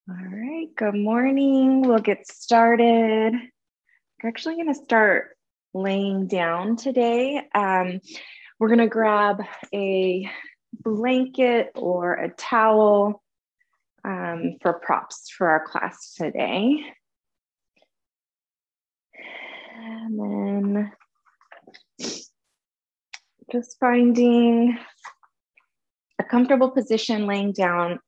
All right, good morning. We'll get started. We're actually going to start laying down today. We're going to grab a blanket or a towel for props for our class today. And then just finding a comfortable position laying down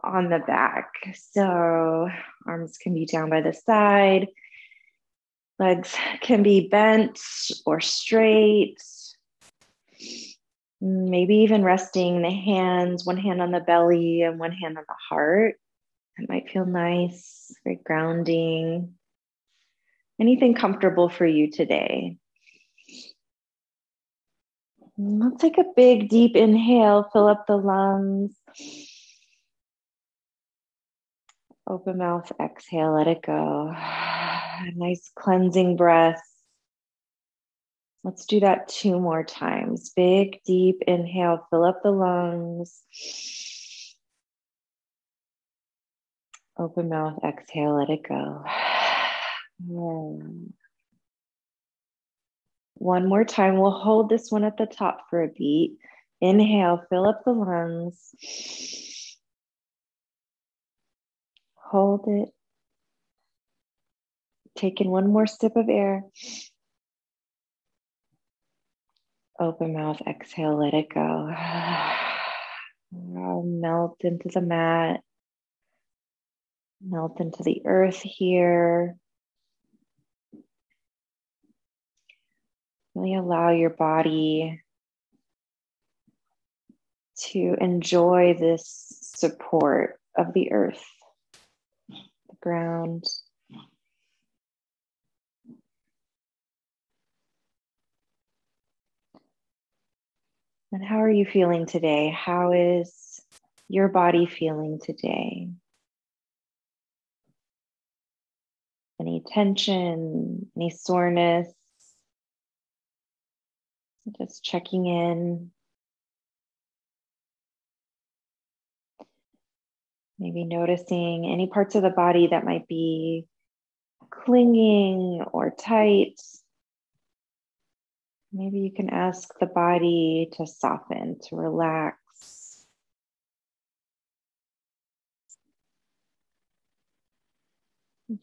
on the back. So arms can be down by the side. Legs can be bent or straight. Maybe even resting the hands, one hand on the belly and one hand on the heart. It might feel nice, very grounding. Anything comfortable for you today. Let's take a big, deep inhale, fill up the lungs. Open mouth, exhale, let it go. A nice cleansing breath. Let's do that 2 more times. Big, deep inhale, fill up the lungs. Open mouth, exhale, let it go. One more time. We'll hold this one at the top for a beat. Inhale, fill up the lungs. Hold it. Take in one more sip of air. Open mouth, exhale, let it go. Melt into the mat. Melt into the earth here. Really allow your body to enjoy this support of the earth, the ground. And how are you feeling today? How is your body feeling today? Any tension, any soreness? Just checking in. Maybe noticing any parts of the body that might be clinging or tight. Maybe you can ask the body to soften, to relax.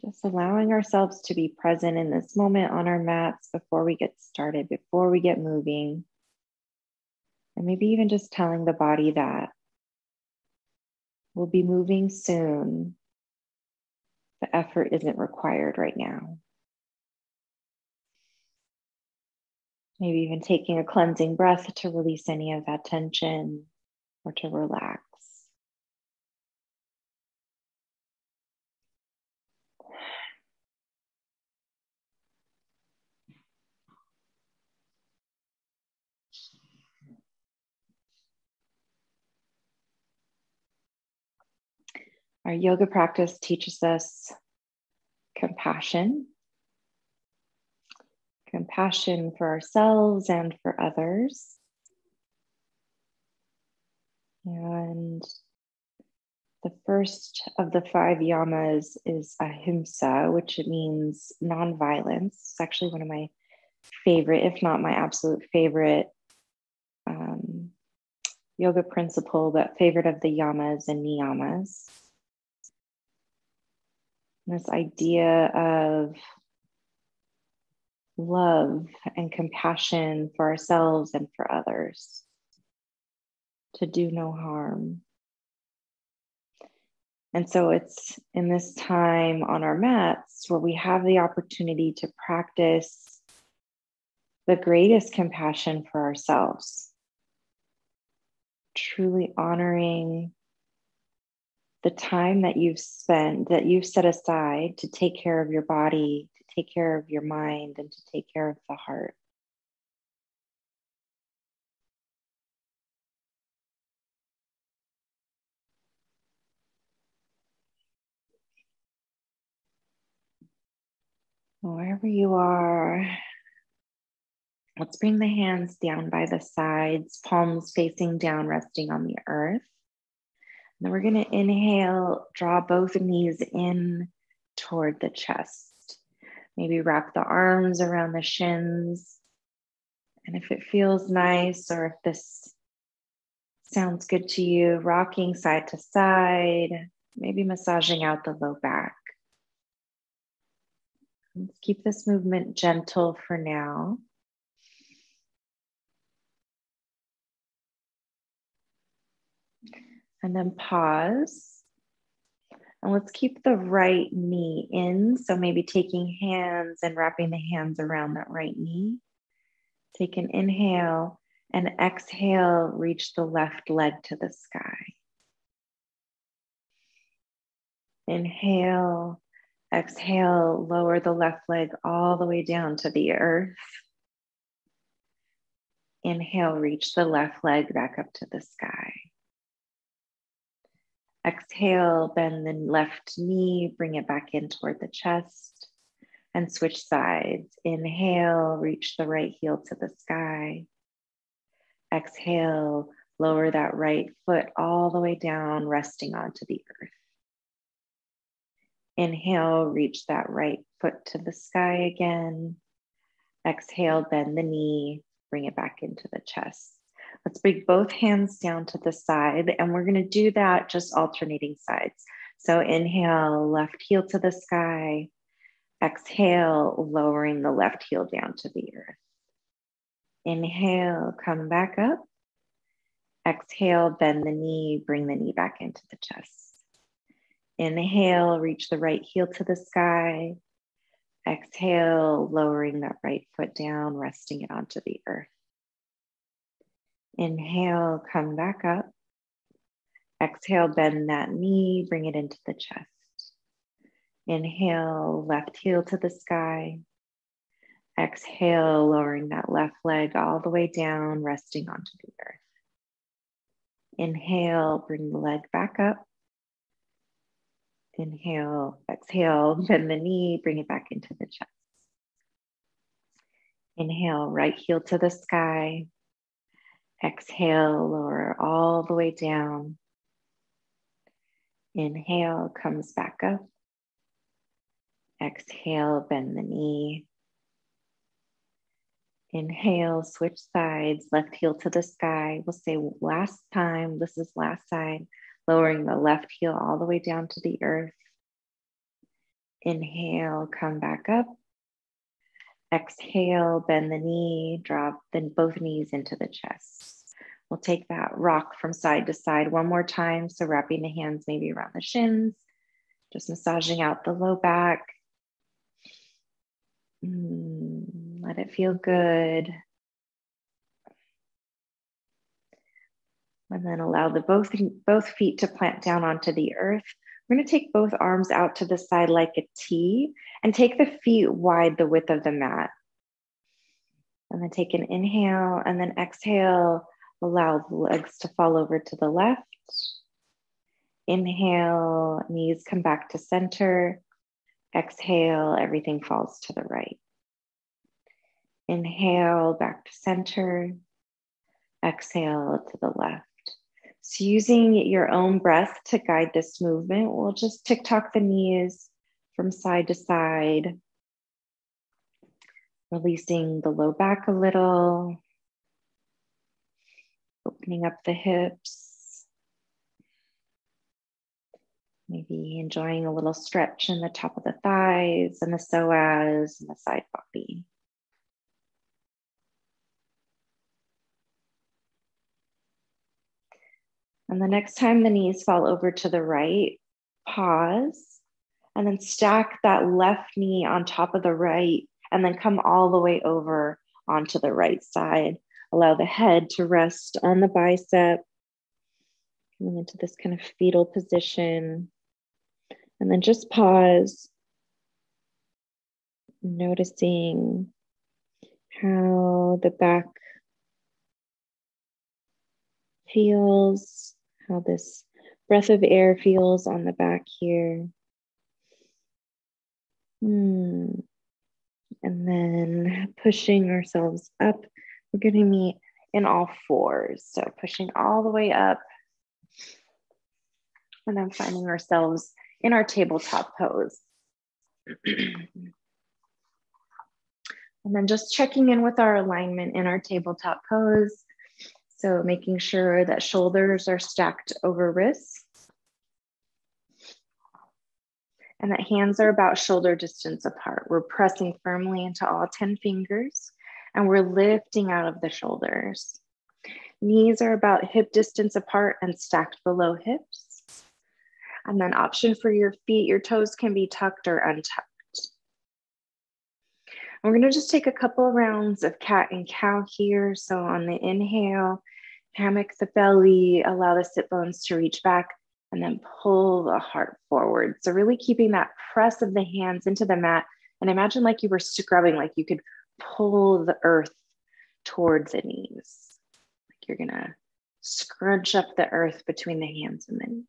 Just allowing ourselves to be present in this moment on our mats before we get started, before we get moving. And maybe even just telling the body that we'll be moving soon. The effort isn't required right now. Maybe even taking a cleansing breath to release any of that tension or to relax. Our yoga practice teaches us compassion. Compassion for ourselves and for others. And the first of the 5 yamas is Ahimsa, which means nonviolence. It's actually one of my favorite, if not my absolute favorite, yoga principle, but favorite of the yamas and niyamas. This idea of love and compassion for ourselves and for others, to do no harm. And so it's in this time on our mats where we have the opportunity to practice the greatest compassion for ourselves, truly honoring the time that you've spent, that you've set aside to take care of your body, to take care of your mind, and to take care of the heart. Wherever you are, let's bring the hands down by the sides, palms facing down, resting on the earth. Then we're going to inhale, draw both knees in toward the chest. Maybe wrap the arms around the shins. And if it feels nice, or if this sounds good to you, rocking side to side, maybe massaging out the low back. Let's keep this movement gentle for now. And then pause. And let's keep the right knee in. So maybe taking hands and wrapping the hands around that right knee. Take an inhale and exhale, reach the left leg to the sky. Inhale, exhale, lower the left leg all the way down to the earth. Inhale, reach the left leg back up to the sky. Exhale, bend the left knee, bring it back in toward the chest, and switch sides. Inhale, reach the right heel to the sky. Exhale, lower that right foot all the way down, resting onto the earth. Inhale, reach that right foot to the sky again. Exhale, bend the knee, bring it back into the chest. Let's bring both hands down to the side, and we're going to do that just alternating sides. So inhale, left heel to the sky. Exhale, lowering the left heel down to the earth. Inhale, come back up. Exhale, bend the knee, bring the knee back into the chest. Inhale, reach the right heel to the sky. Exhale, lowering that right foot down, resting it onto the earth. Inhale, come back up. Exhale, bend that knee, bring it into the chest. Inhale, left heel to the sky. Exhale, lowering that left leg all the way down, resting onto the earth. Inhale, bring the leg back up. Inhale, exhale, bend the knee, bring it back into the chest. Inhale, right heel to the sky. Exhale, lower all the way down. Inhale, comes back up. Exhale, bend the knee. Inhale, switch sides, left heel to the sky. We'll say last time, this is last side, lowering the left heel all the way down to the earth. Inhale, come back up. Exhale, bend the knee, drop then both knees into the chest. We'll take that rock from side to side one more time. So wrapping the hands maybe around the shins, just massaging out the low back. Let it feel good. And then allow the both feet to plant down onto the earth. We're going to take both arms out to the side like a T and take the feet wide the width of the mat. And then take an inhale and then exhale. Allow the legs to fall over to the left. Inhale, knees come back to center. Exhale, everything falls to the right. Inhale, back to center. Exhale to the left. So using your own breath to guide this movement, we'll just tick-tock the knees from side to side, releasing the low back a little, opening up the hips, maybe enjoying a little stretch in the top of the thighs and the psoas and the side body. And the next time the knees fall over to the right, pause, and then stack that left knee on top of the right, and then come all the way over onto the right side. Allow the head to rest on the bicep, coming into this kind of fetal position. And then just pause, noticing how the back feels, how this breath of air feels on the back here. And then pushing ourselves up. We're going to meet in all fours. So pushing all the way up. And then finding ourselves in our tabletop pose. And then just checking in with our alignment in our tabletop pose. So making sure that shoulders are stacked over wrists. And that hands are about shoulder distance apart. We're pressing firmly into all 10 fingers and we're lifting out of the shoulders. Knees are about hip distance apart and stacked below hips. And then option for your feet, your toes can be tucked or untucked. We're going to just take a couple rounds of cat and cow here. So on the inhale, hammock the belly, allow the sit bones to reach back, and then pull the heart forward. So really keeping that press of the hands into the mat. And imagine like you were scrubbing, like you could pull the earth towards the knees. Like you're going to scrunch up the earth between the hands and the knees.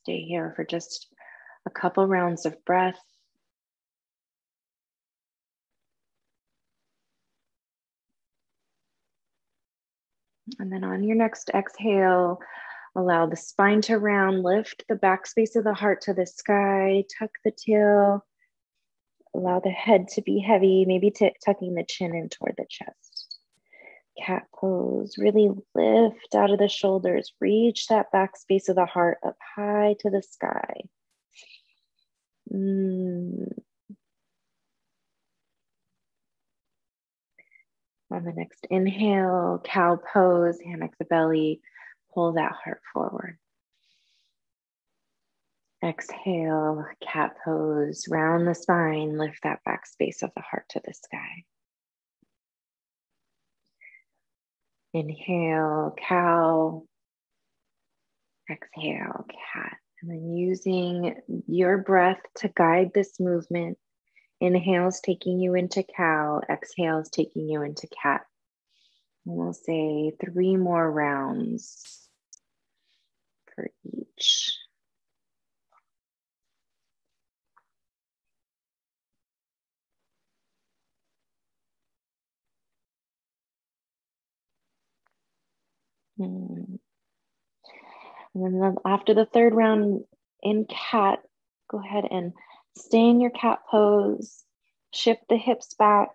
Stay here for just a couple rounds of breath. And then on your next exhale, allow the spine to round, lift the back space of the heart to the sky, tuck the tail, allow the head to be heavy, maybe tucking the chin in toward the chest. Cat pose, really lift out of the shoulders, reach that back space of the heart up high to the sky. On the next inhale, cow pose, hammock the belly, pull that heart forward. Exhale, cat pose, round the spine, lift that back space of the heart to the sky. Inhale, cow. Exhale, cat. And then using your breath to guide this movement. Inhales taking you into cow, exhales taking you into cat. And we'll say 3 more rounds for each. And then after the 3rd round in cat, go ahead and stay in your cat pose, shift the hips back,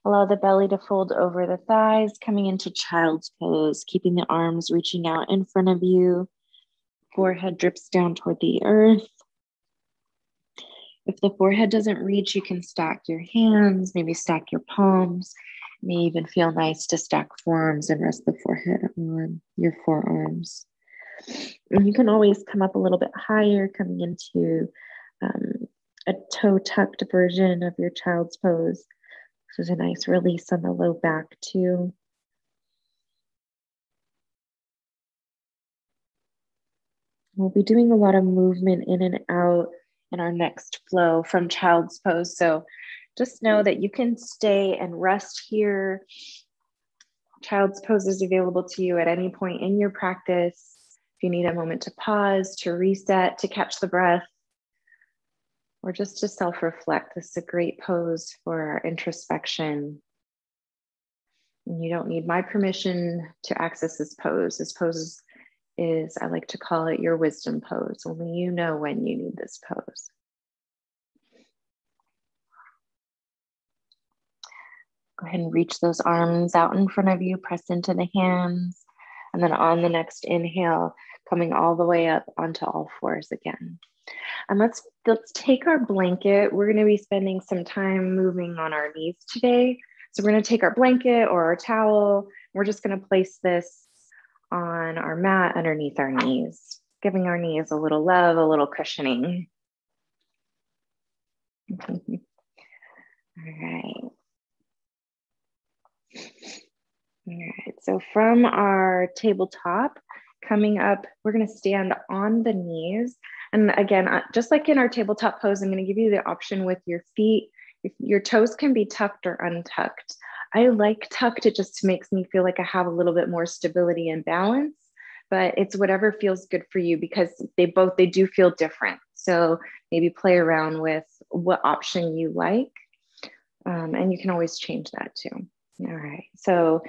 allow the belly to fold over the thighs, coming into child's pose, keeping the arms reaching out in front of you, forehead drips down toward the earth. If the forehead doesn't reach, you can stack your hands, maybe stack your palms. It may even feel nice to stack forearms and rest the forehead on your forearms. And you can always come up a little bit higher, coming into a toe tucked version of your child's pose. This is a nice release on the low back too. We'll be doing a lot of movement in and out in our next flow from child's pose. So just know that you can stay and rest here. Child's pose is available to you at any point in your practice. If you need a moment to pause, to reset, to catch the breath, or just to self-reflect, this is a great pose for introspection. And you don't need my permission to access this pose. This pose is, I like to call it your wisdom pose. Only you know when you need this pose. Go ahead and reach those arms out in front of you, press into the hands. And then on the next inhale, coming all the way up onto all fours again. And let's take our blanket. We're going to be spending some time moving on our knees today. So we're going to take our blanket or our towel. We're just going to place this on our mat underneath our knees, giving our knees a little love, a little cushioning. All right. All right, so from our tabletop, coming up, we're going to stand on the knees. And again, just like in our tabletop pose, I'm going to give you the option with your feet. If your toes can be tucked or untucked. I like tucked. It just makes me feel like I have a little bit more stability and balance, but it's whatever feels good for you because they do feel different. So maybe play around with what option you like. And you can always change that too. All right, so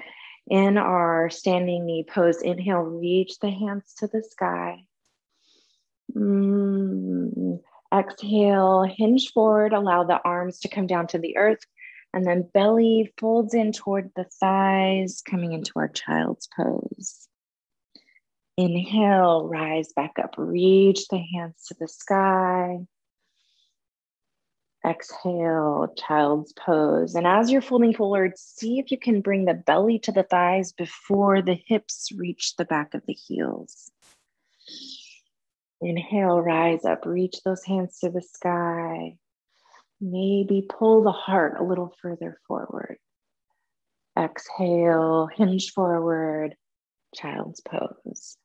In our standing knee pose, inhale, reach the hands to the sky. Exhale, hinge forward, allow the arms to come down to the earth, and then belly folds in toward the thighs, coming into our child's pose. Inhale, rise back up, reach the hands to the sky. Exhale, child's pose. And as you're folding forward, see if you can bring the belly to the thighs before the hips reach the back of the heels. Inhale, rise up, reach those hands to the sky. Maybe pull the heart a little further forward. Exhale, hinge forward, child's pose.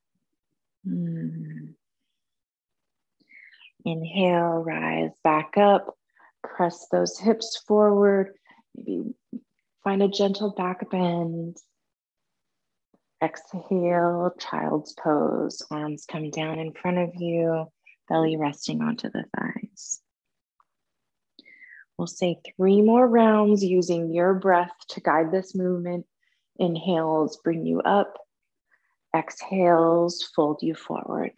Inhale, rise back up, press those hips forward. Maybe find a gentle back bend. Exhale, child's pose. Arms come down in front of you, belly resting onto the thighs. We'll say 3 more rounds using your breath to guide this movement. Inhales, bring you up. Exhales, fold you forward.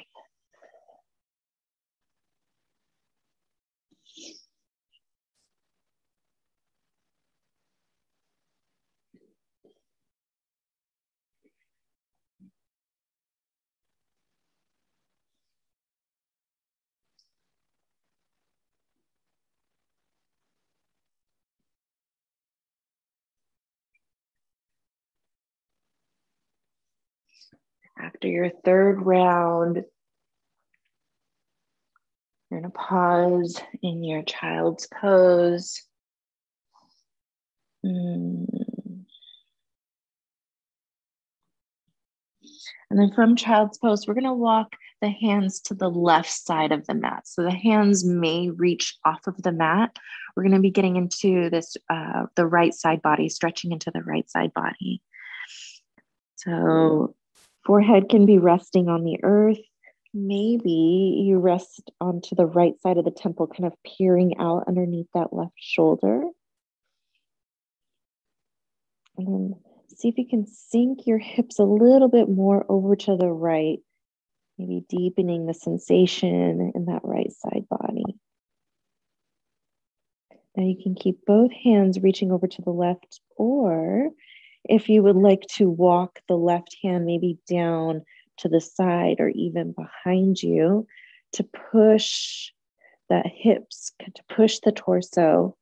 After your 3rd round, you're going to pause in your child's pose. And then from child's pose, we're going to walk the hands to the left side of the mat. So the hands may reach off of the mat. We're going to be getting into this, the right side body, stretching into the right side body. So forehead can be resting on the earth. Maybe you rest onto the right side of the temple, kind of peering out underneath that left shoulder. And then see if you can sink your hips a little bit more over to the right, maybe deepening the sensation in that right side body. Now you can keep both hands reaching over to the left, or if you would like to walk the left hand maybe down to the side or even behind you to push the hips, to push the torso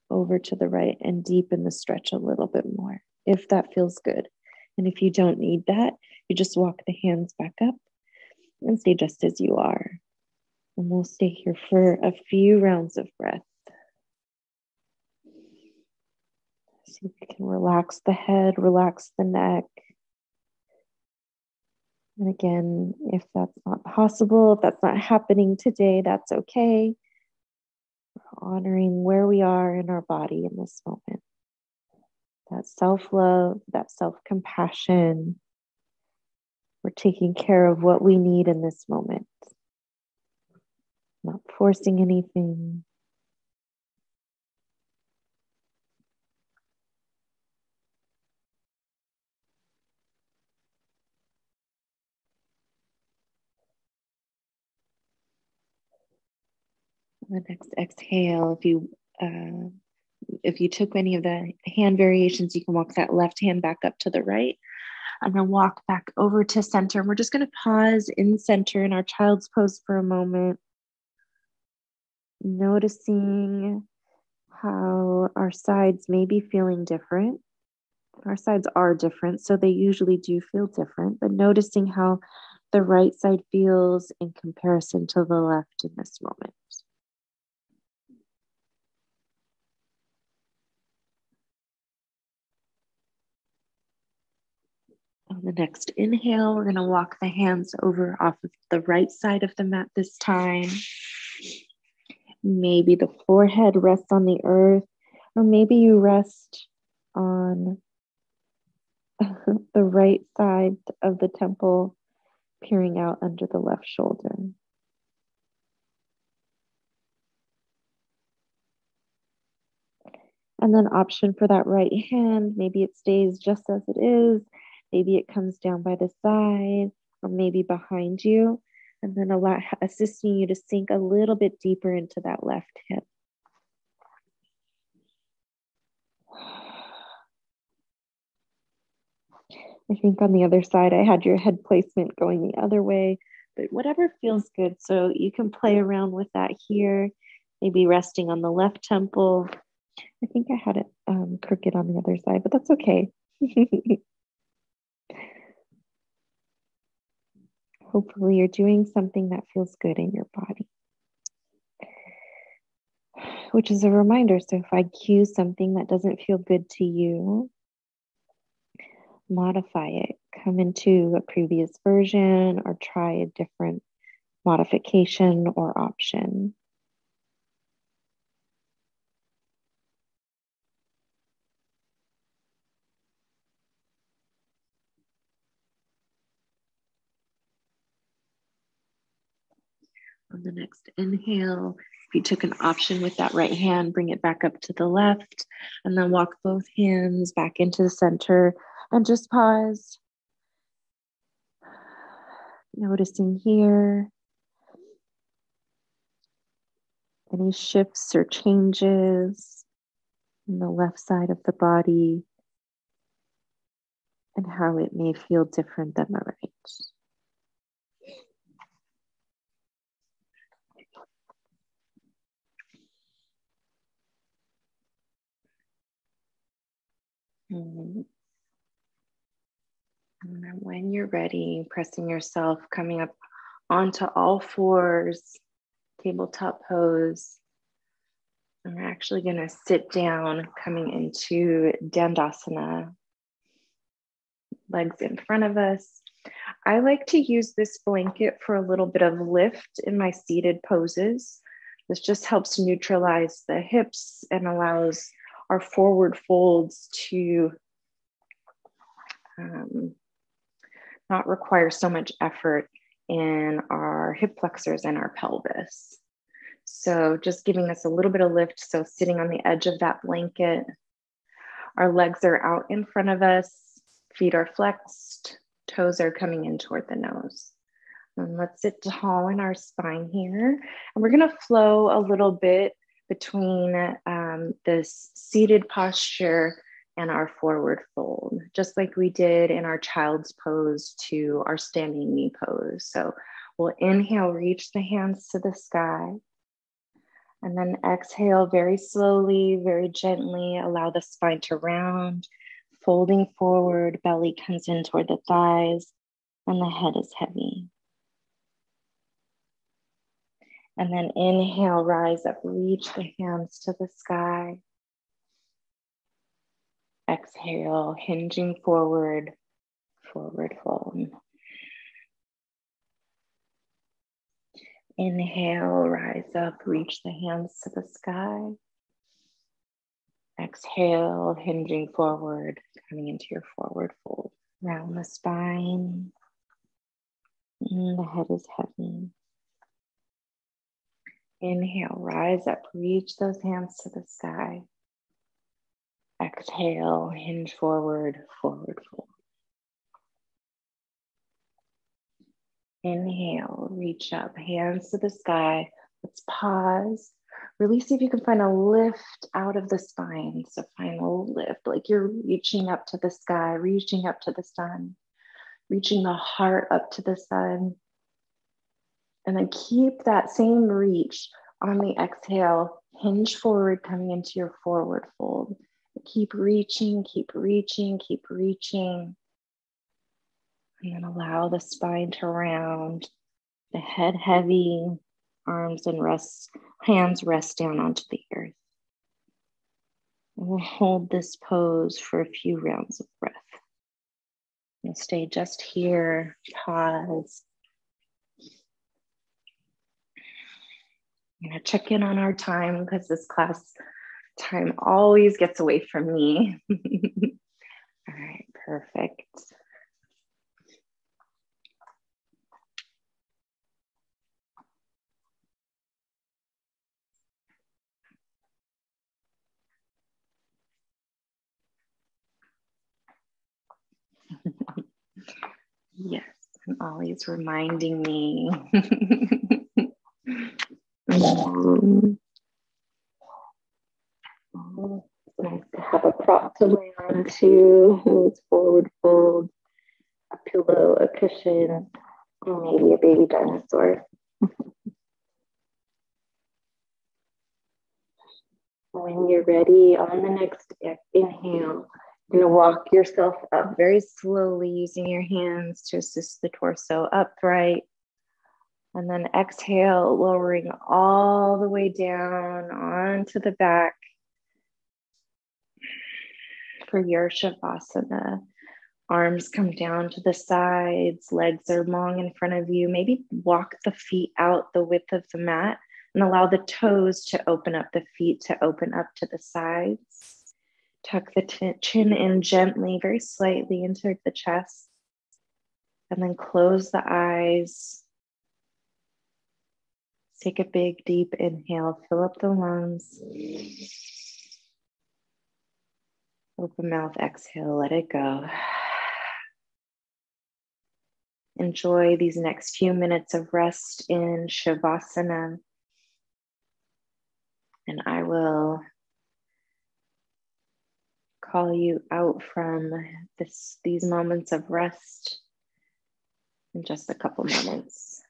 over to the right and deepen the stretch a little bit more, if that feels good. And if you don't need that, you just walk the hands back up and stay just as you are. And we'll stay here for a few rounds of breath. See if you can relax the head, relax the neck. And again, if that's not possible, if that's not happening today, that's okay. We're honoring where we are in our body in this moment. That self-love, that self-compassion. We're taking care of what we need in this moment. Not forcing anything. The next exhale, if you took any of the hand variations, you can walk that left hand back up to the right and then walk back over to center. And we're just going to pause in center in our child's pose for a moment, noticing how our sides may be feeling different. Our sides are different, so they usually do feel different, but noticing how the right side feels in comparison to the left in this moment. On the next inhale, we're going to walk the hands over off of the right side of the mat this time. Maybe the forehead rests on the earth, or maybe you rest on the right side of the temple, peering out under the left shoulder. And then option for that right hand, maybe it stays just as it is, maybe it comes down by the side, or maybe behind you, and then assisting you to sink a little bit deeper into that left hip. I think on the other side, I had your head placement going the other way, but whatever feels good. So you can play around with that here, maybe resting on the left temple. I think I had it crooked on the other side, but that's okay. Hopefully you're doing something that feels good in your body. Which is a reminder. So if I cue something that doesn't feel good to you, modify it, come into a previous version or try a different modification or option. On the next inhale, if you took an option with that right hand, bring it back up to the left, and then walk both hands back into the center and just pause. Noticing here any shifts or changes in the left side of the body and how it may feel different than the right. And then when you're ready, pressing yourself, coming up onto all fours, tabletop pose. And we're actually going to sit down, coming into Dandasana, legs in front of us. I like to use this blanket for a little bit of lift in my seated poses. This just helps neutralize the hips and allows our forward folds to not require so much effort in our hip flexors and our pelvis. So just giving us a little bit of lift. So sitting on the edge of that blanket, our legs are out in front of us, feet are flexed, toes are coming in toward the nose. And let's sit tall in our spine here. And we're gonna flow a little bit between this seated posture and our forward fold, just like we did in our child's pose to our standing knee pose. So we'll inhale, reach the hands to the sky. And then exhale very slowly, very gently, allow the spine to round, folding forward, belly comes in toward the thighs, and the head is heavy. And then inhale, rise up, reach the hands to the sky. Exhale, hinging forward, forward fold. Inhale, rise up, reach the hands to the sky. Exhale, hinging forward, coming into your forward fold. Round the spine. And the head is heavy. Inhale, rise up, reach those hands to the sky. Exhale, hinge forward, forward fold. Inhale, reach up, hands to the sky. Let's pause. Really see if you can find a lift out of the spine. So find a lift, like you're reaching up to the sky, reaching up to the sun, reaching the heart up to the sun. And then keep that same reach on the exhale, hinge forward, coming into your forward fold. Keep reaching, keep reaching, keep reaching. And then allow the spine to round, the head heavy, arms and hands rest down onto the earth. And we'll hold this pose for a few rounds of breath. We'll stay just here, pause. I'm gonna check in on our time because this class time always gets away from me. All right, perfect. Yes, and Ollie's reminding me. It's nice to have a prop to lay on too. It's forward fold, a pillow, a cushion, and maybe a baby dinosaur. When you're ready, on the next inhale, you're going to walk yourself up very slowly using your hands to assist the torso upright. And then exhale, lowering all the way down onto the back for your Shavasana. Arms come down to the sides, legs are long in front of you. Maybe walk the feet out the width of the mat and allow the toes to open up, the feet to open up to the sides. Tuck the chin in gently, very slightly into the chest. And then close the eyes. Take a big, deep inhale. Fill up the lungs. Open mouth, exhale, let it go. Enjoy these next few minutes of rest in Shavasana. And I will call you out from these moments of rest in just a couple minutes.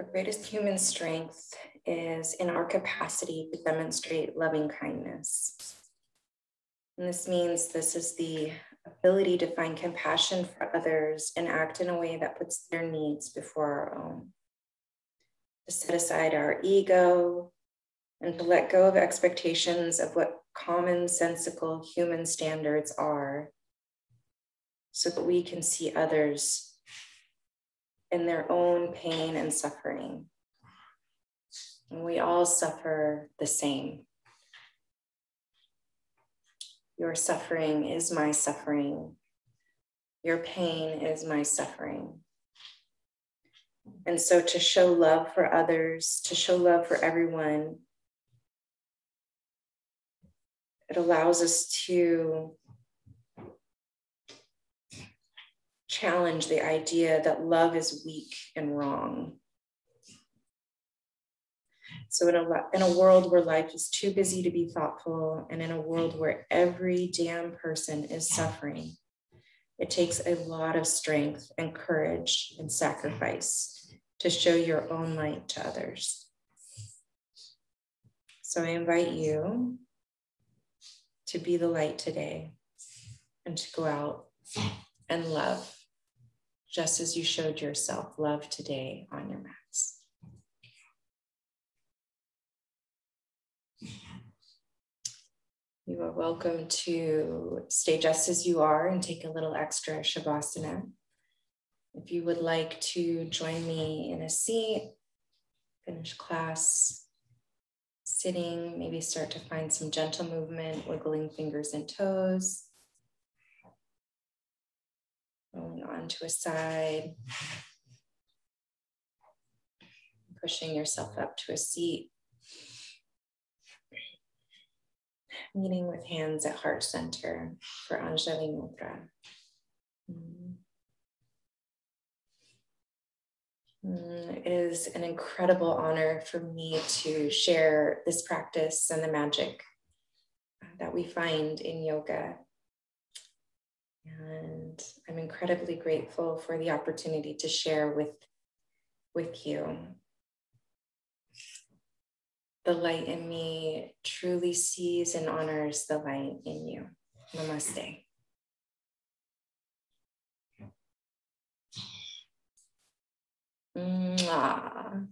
Our greatest human strength is in our capacity to demonstrate loving kindness. And this means this is the ability to find compassion for others and act in a way that puts their needs before our own. To set aside our ego and to let go of expectations of what commonsensical human standards are, so that we can see others in their own pain and suffering. And we all suffer the same. Your suffering is my suffering. Your pain is my suffering. And so to show love for others, to show love for everyone, it allows us to challenge the idea that love is weak and wrong. So in a world where life is too busy to be thoughtful, and in a world where every damn person is suffering, it takes a lot of strength and courage and sacrifice to show your own light to others. So I invite you to be the light today and to go out and love, just as you showed yourself love today on your mats. You are welcome to stay just as you are and take a little extra Shavasana. If you would like to join me in a seat, finish class sitting, maybe start to find some gentle movement, wiggling fingers and toes, rolling onto a side, pushing yourself up to a seat. Meeting with hands at heart center for Anjali Mudra. It is an incredible honor for me to share this practice and the magic that we find in yoga. And I'm incredibly grateful for the opportunity to share with you. The light in me truly sees and honors the light in you. Namaste. Mwah.